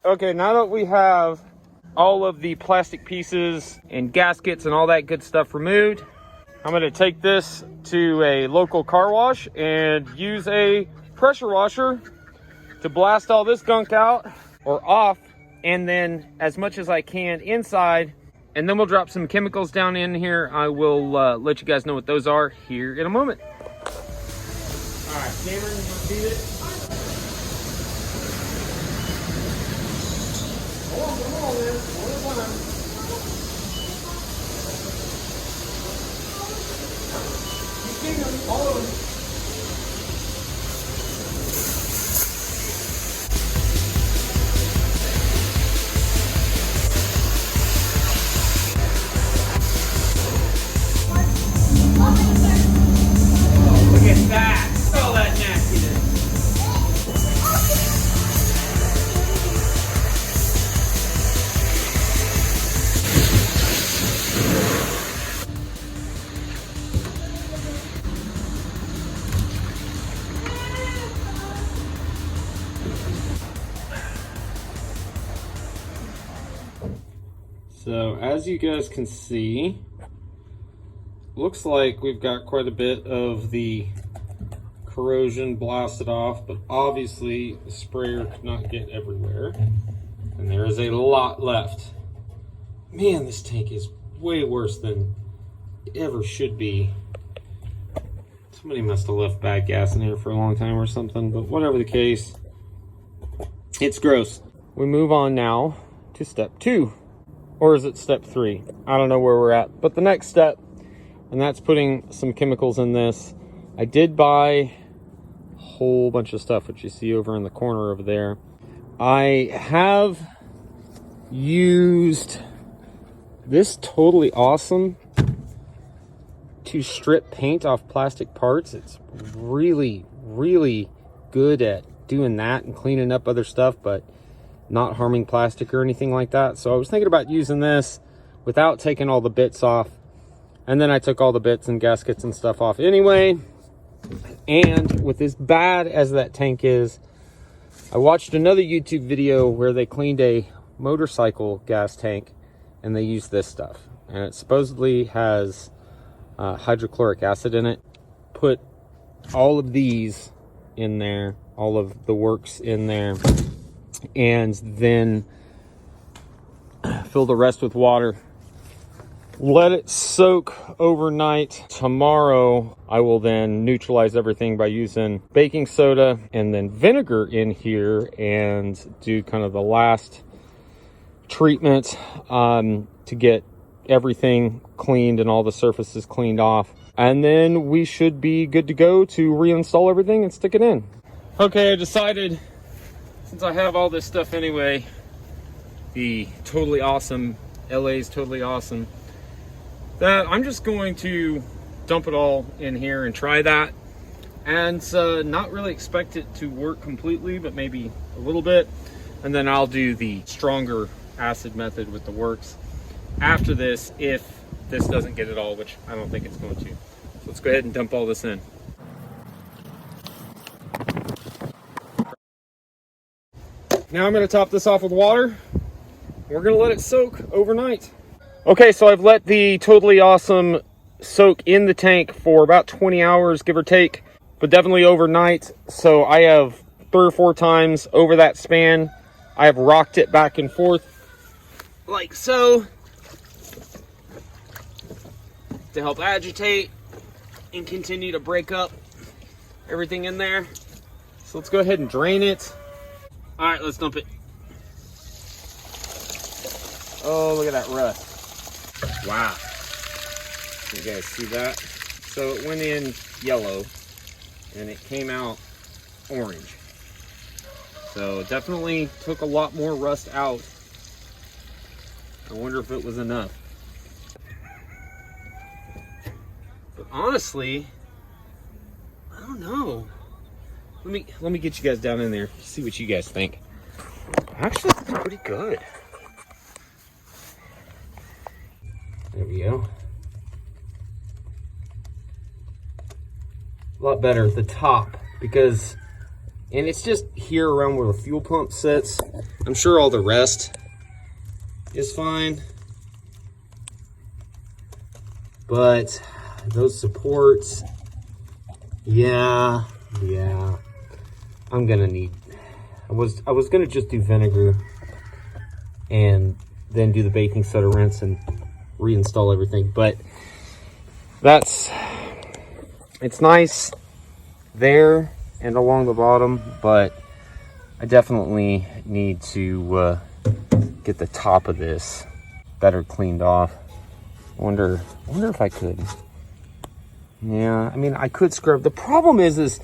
Okay, now that we have all of the plastic pieces and gaskets and all that good stuff removed, I'm going to take this to a local car wash and use a pressure washer to blast all this gunk out or off, and then as much as I can inside, and then we'll drop some chemicals down in here. I will let you guys know what those are here in a moment. All right, Cameron, you want to see this? Come on, man. One at a time. You've seen them, all of them. Look at that. Look at all that nastiness. So as you guys can see, looks like we've got quite a bit of the corrosion blasted off, but obviously the sprayer could not get everywhere, and there is a lot left. Man, this tank is way worse than it ever should be. Somebody must have left bad gas in here for a long time or something, but whatever the case, it's gross. We move on now to step 2. Or is it step 3? I don't know where we're at. But the next step, and that's putting some chemicals in this. I did buy a whole bunch of stuff, which you see over in the corner over there. I have used this Totally Awesome to strip paint off plastic parts. It's really, really good at doing that and cleaning up other stuff, but not harming plastic or anything like that. So I was thinking about using this without taking all the bits off, and then I took all the bits and gaskets and stuff off anyway. And with as bad as that tank is, I watched another YouTube video where they cleaned a motorcycle gas tank and they used this stuff, and it supposedly has hydrochloric acid in it. Put all of these in there, all of the works in there, and then fill the rest with water. Let it soak overnight. Tomorrow I will then neutralize everything by using baking soda and then vinegar in here and do kind of the last treatment to get everything cleaned and all the surfaces cleaned off. And then we should be good to go to reinstall everything and stick it in. Okay, I decided, since I have all this stuff anyway, the Totally Awesome, LA's Totally Awesome, that I'm just going to dump it all in here and try that. And not really expect it to work completely, but maybe a little bit. And then I'll do the stronger acid method with the works after this, if this doesn't get it all, which I don't think it's going to. So let's go ahead and dump all this in. Now I'm going to top this off with water. We're going to let it soak overnight. Okay, so I've let the Totally Awesome soak in the tank for about 20 hours, give or take, but definitely overnight. So I have 3 or 4 times over that span, I have rocked it back and forth like so to help agitate and continue to break up everything in there. So let's go ahead and drain it. All right, let's dump it. Oh, look at that rust. Wow. You guys see that? So it went in yellow and it came out orange. So definitely took a lot more rust out. I wonder if it was enough. But honestly, I don't know. Let me get you guys down in there, see what you guys think. Actually, it's pretty good. There we go. A lot better at the top, because And it's just here around where the fuel pump sits. I'm sure all the rest is fine. But those supports, yeah. I'm gonna need, I was gonna just do vinegar and then do the baking soda rinse and reinstall everything. But it's nice there and along the bottom, but I definitely need to get the top of this better cleaned off. I wonder if I could. Yeah, I mean, I could scrub. The problem is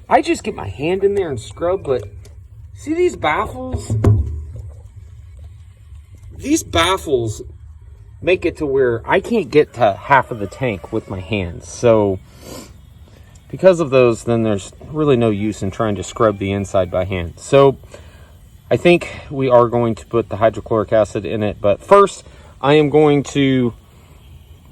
I just get my hand in there and scrub, but see these baffles? These baffles make it to where I can't get to half of the tank with my hands. So because of those, then there's really no use in trying to scrub the inside by hand. So I think we are going to put the hydrochloric acid in it, but first I am going to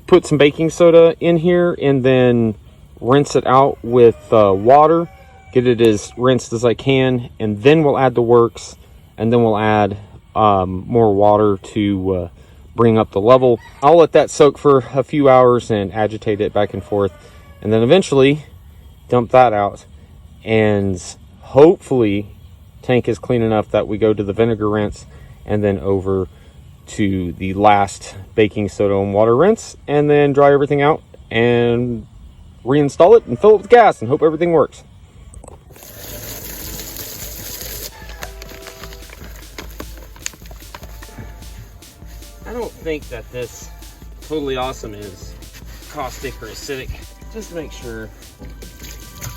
put some baking soda in here and then rinse it out with water, get it as rinsed as I can, and then we'll add the works, and then we'll add more water to bring up the level. I'll let that soak for a few hours and agitate it back and forth, and then eventually dump that out, and hopefully tank is clean enough that we go to the vinegar rinse and then over to the last baking soda and water rinse, and then dry everything out and reinstall it and fill it with gas and hope everything works. I don't think that this Totally Awesome is caustic or acidic. Just to make sure,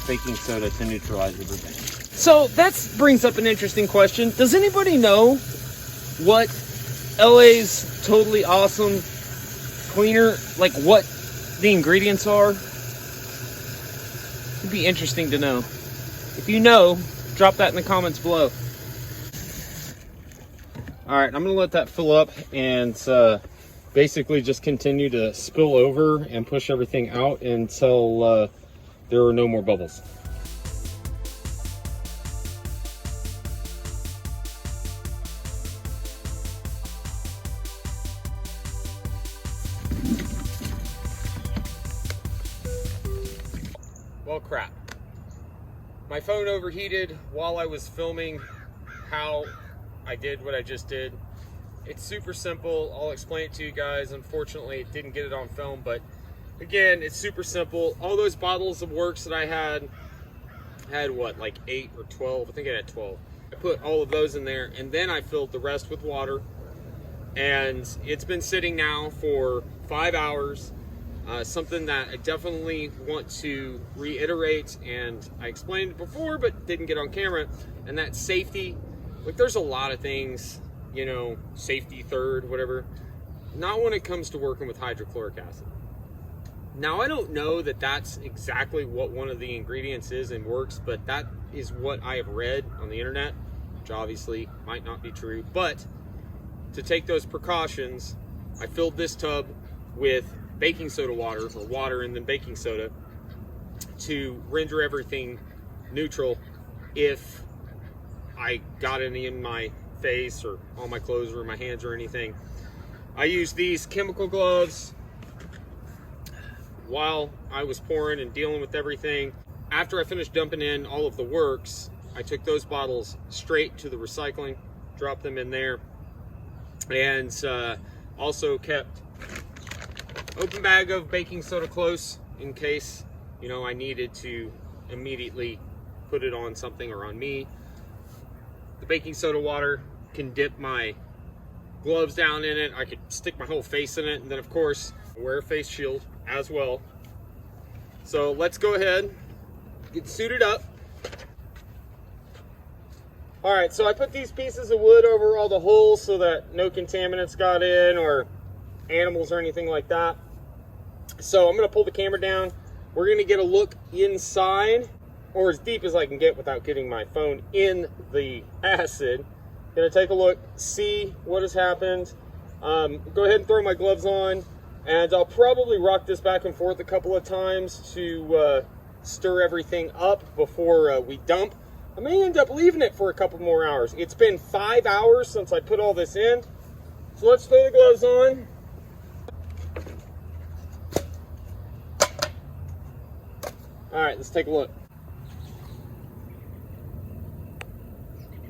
baking soda to neutralize everything. So that brings up an interesting question. Does anybody know what LA's Totally Awesome cleaner, like what the ingredients are? It'd be interesting to know. If you know, drop that in the comments below. All right, I'm gonna let that fill up and basically just continue to spill over and push everything out until there are no more bubbles. Well, crap. My phone overheated while I was filming how I did what I just did. It's super simple. I'll explain it to you guys. Unfortunately, didn't get it on film, but again, it's super simple. All those bottles of works that I had what, like 8 or 12? I think I had 12. I put all of those in there, and then I filled the rest with water. And it's been sitting now for 5 hours. Something that I definitely want to reiterate, and I explained it before but didn't get on camera, and that's safety. Like, there's a lot of things, you know, safety third, whatever. Not when it comes to working with hydrochloric acid. Now, I don't know that that's exactly what one of the ingredients is and works, but that is what I have read on the internet, which obviously might not be true. But to take those precautions, I filled this tub with baking soda water, or water and then baking soda, to render everything neutral if I got any in my face or on my clothes or my hands or anything. I used these chemical gloves while I was pouring and dealing with everything. After I finished dumping in all of the works, I took those bottles straight to the recycling, dropped them in there, and also kept open bag of baking soda close in case, you know, I needed to immediately put it on something or on me. The baking soda water can dip my gloves down in it. I could stick my whole face in it, and then of course wear a face shield as well. So let's go ahead, get suited up. All right, so I put these pieces of wood over all the holes so that no contaminants got in or animals or anything like that. So I'm gonna pull the camera down. We're gonna get a look inside, or as deep as I can get without getting my phone in the acid. Gonna take a look, see what has happened. Go ahead and throw my gloves on, and I'll probably rock this back and forth a couple of times to stir everything up before we dump. I may end up leaving it for a couple more hours. It's been 5 hours since I put all this in. So let's throw the gloves on. All right, let's take a look.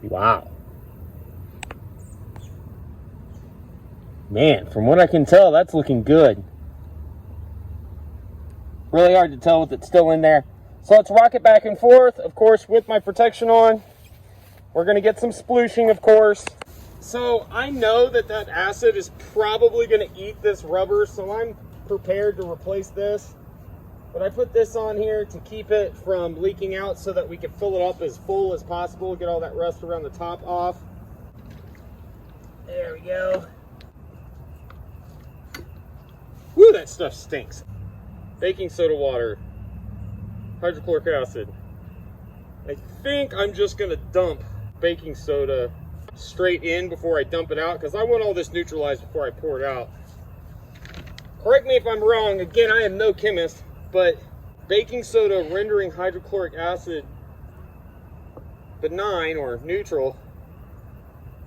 Wow. Man, from what I can tell, that's looking good. Really hard to tell with it still in there. So let's rock it back and forth, of course, with my protection on. We're gonna get some splooshing, of course. So I know that that acid is probably gonna eat this rubber, so I'm prepared to replace this. But I put this on here to keep it from leaking out so that we can fill it up as full as possible, get all that rust around the top off. There we go. Woo, that stuff stinks. Baking soda water, hydrochloric acid. I think I'm just gonna dump baking soda straight in before I dump it out because I want all this neutralized before I pour it out. Correct me if I'm wrong, again, I am no chemist, but baking soda rendering hydrochloric acid benign or neutral,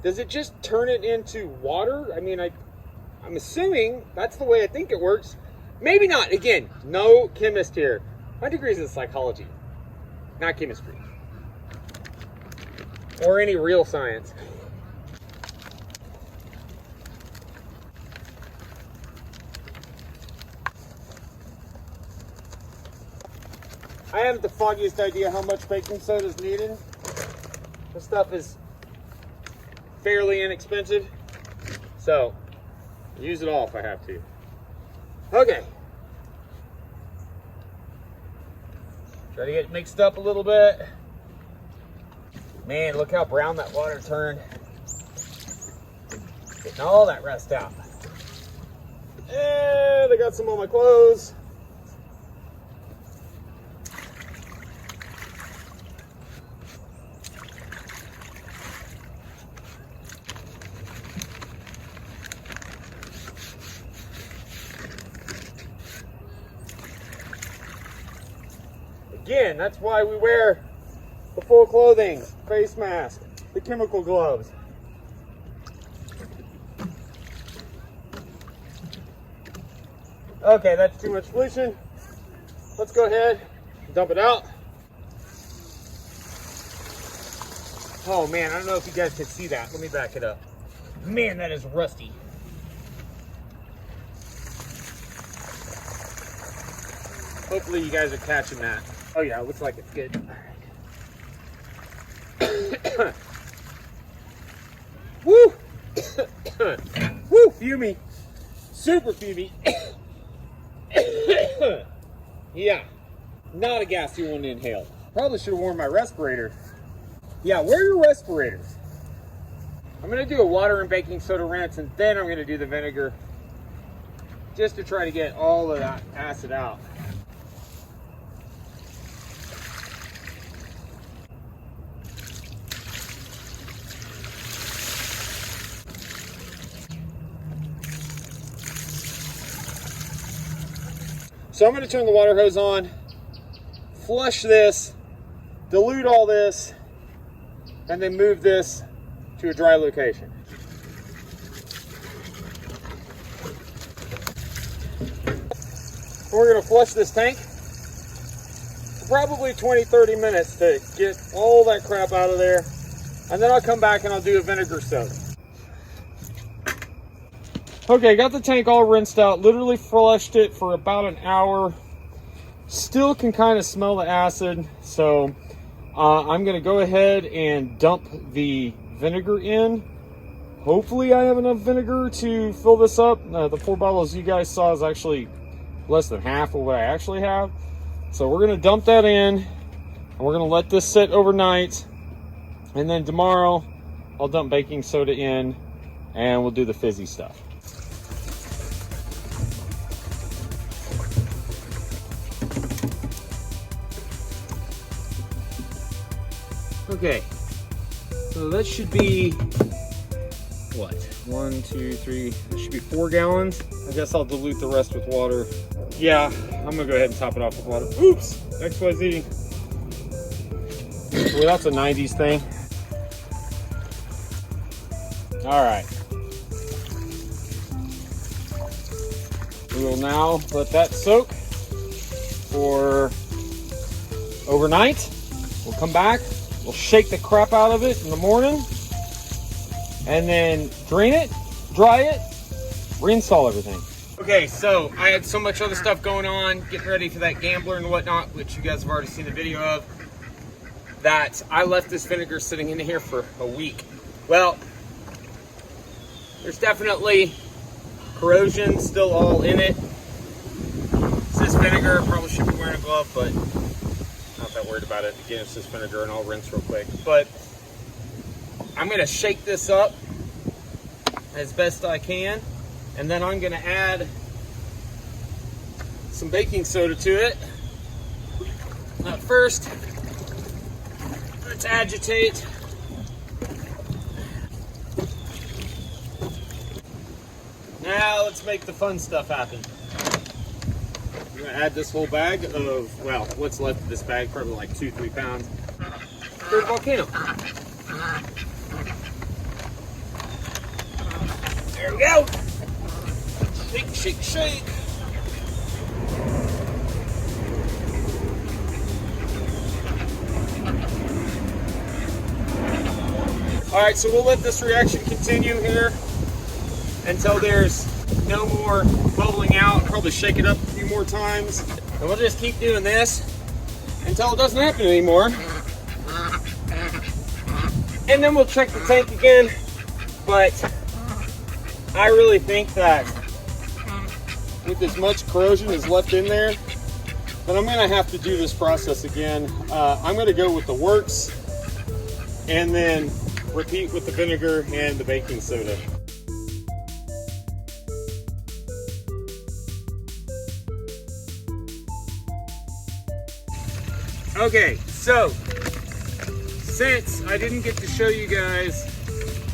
does it just turn it into water? I mean, I'm assuming that's the way I think it works. Maybe not. Again, no chemist here. My degree is in psychology, not chemistry. Or any real science. I haven't the foggiest idea how much baking soda is needed. This stuff is fairly inexpensive, so use it all if I have to. Okay. Try to get it mixed up a little bit. Man, look how brown that water turned. Getting all that rust out. And I got some on my clothes. Again, that's why we wear the full clothing, face mask, the chemical gloves. Okay, that's too much solution. Let's go ahead and dump it out. Oh man, I don't know if you guys can see that. Let me back it up. Man, that is rusty. Hopefully you guys are catching that. Oh yeah, it looks like it's good. All right. Woo! Woo, fumey. Super fumey. Yeah, not a gas you want to inhale. Probably should have worn my respirator. Yeah, wear your respirators. I'm gonna do a water and baking soda rinse and then I'm gonna do the vinegar just to try to get all of that acid out. So I'm going to turn the water hose on, flush this, dilute all this, and then move this to a dry location. We're going to flush this tank for probably 20-30 minutes to get all that crap out of there, and then I'll come back and I'll do a vinegar soak. Okay, got the tank all rinsed out, literally flushed it for about an hour. Still can kind of smell the acid, so I'm gonna go ahead and dump the vinegar in. Hopefully I have enough vinegar to fill this up. The 4 bottles you guys saw is actually less than half of what I actually have. So we're gonna dump that in, and we're gonna let this sit overnight. And then tomorrow, I'll dump baking soda in, and we'll do the fizzy stuff. Okay, so that should be, what, 1, 2, 3, that should be 4 gallons. I guess I'll dilute the rest with water. Yeah, I'm gonna go ahead and top it off with water. Oops, XYZ. Well, that's a 90s thing. All right. We will now let that soak for overnight. We'll come back, we'll shake the crap out of it in the morning, and then drain it, dry it, reinstall everything. Okay, so I had so much other stuff going on, getting ready for that gambler and whatnot, which you guys have already seen the video of, that I left this vinegar sitting in here for a week. Well, there's definitely corrosion still all in it. It's this vinegar, probably should be wearing a glove, but not that worried about it. Again, it's just vinegar, and I'll rinse real quick. But I'm gonna shake this up as best I can, and then I'm gonna add some baking soda to it. First, let's agitate. Now let's make the fun stuff happen. I'm gonna add this whole bag of, well, what's left of this bag, probably like 2-3 pounds. Third volcano. There we go. Shake, shake, shake. All right, so we'll let this reaction continue here until there's no more bubbling out. Probably shake it up a few more times. And we'll just keep doing this until it doesn't happen anymore. And then we'll check the tank again. But I really think that with as much corrosion as left in there, then I'm gonna have to do this process again. I'm gonna go with the works and then repeat with the vinegar and the baking soda. Okay, so since I didn't get to show you guys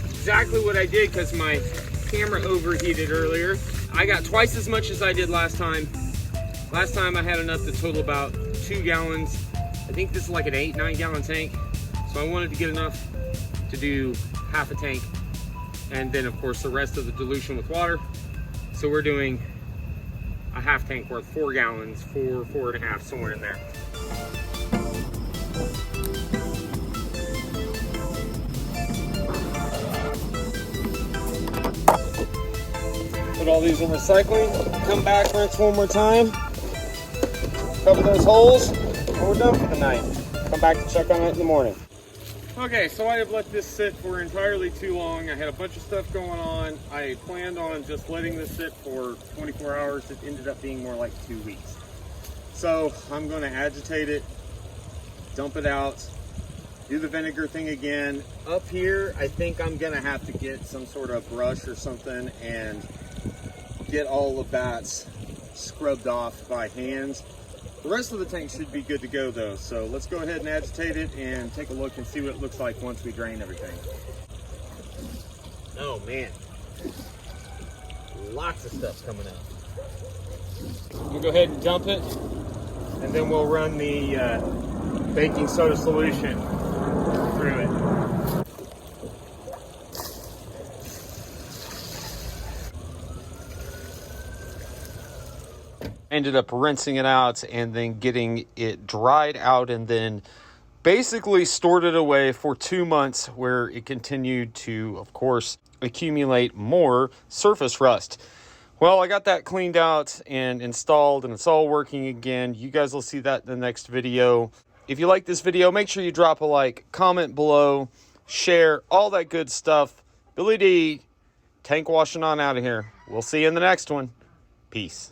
exactly what I did because my camera overheated earlier, I got twice as much as I did last time. Last time I had enough to total about 2 gallons. I think this is like an 8-9 gallon tank. So I wanted to get enough to do half a tank. And then of course the rest of the dilution with water. So we're doing a half tank worth, 4 gallons, 4.5, somewhere in there. Put all these in recycling, come back, rinse one more time, cover those holes, and we're done for the night. Come back to check on it in the morning. Okay, so I have let this sit for entirely too long. I had a bunch of stuff going on. I planned on just letting this sit for 24 hours. It ended up being more like 2 weeks. So I'm gonna agitate it, dump it out, do the vinegar thing again. Up here, I think I'm gonna have to get some sort of brush or something and get all of that scrubbed off by hands. The rest of the tank should be good to go though. So let's go ahead and agitate it and take a look and see what it looks like once we drain everything. Oh man, lots of stuff coming out. We'll go ahead and dump it, and then we'll run the baking soda solution through it. Ended up rinsing it out and then getting it dried out and then basically stored it away for 2 months where it continued to, of course, accumulate more surface rust. Well, I got that cleaned out and installed and it's all working again. You guys will see that in the next video. If you like this video, make sure you drop a like, comment below, share, all that good stuff. Billy D, tank washing on out of here. We'll see you in the next one. Peace.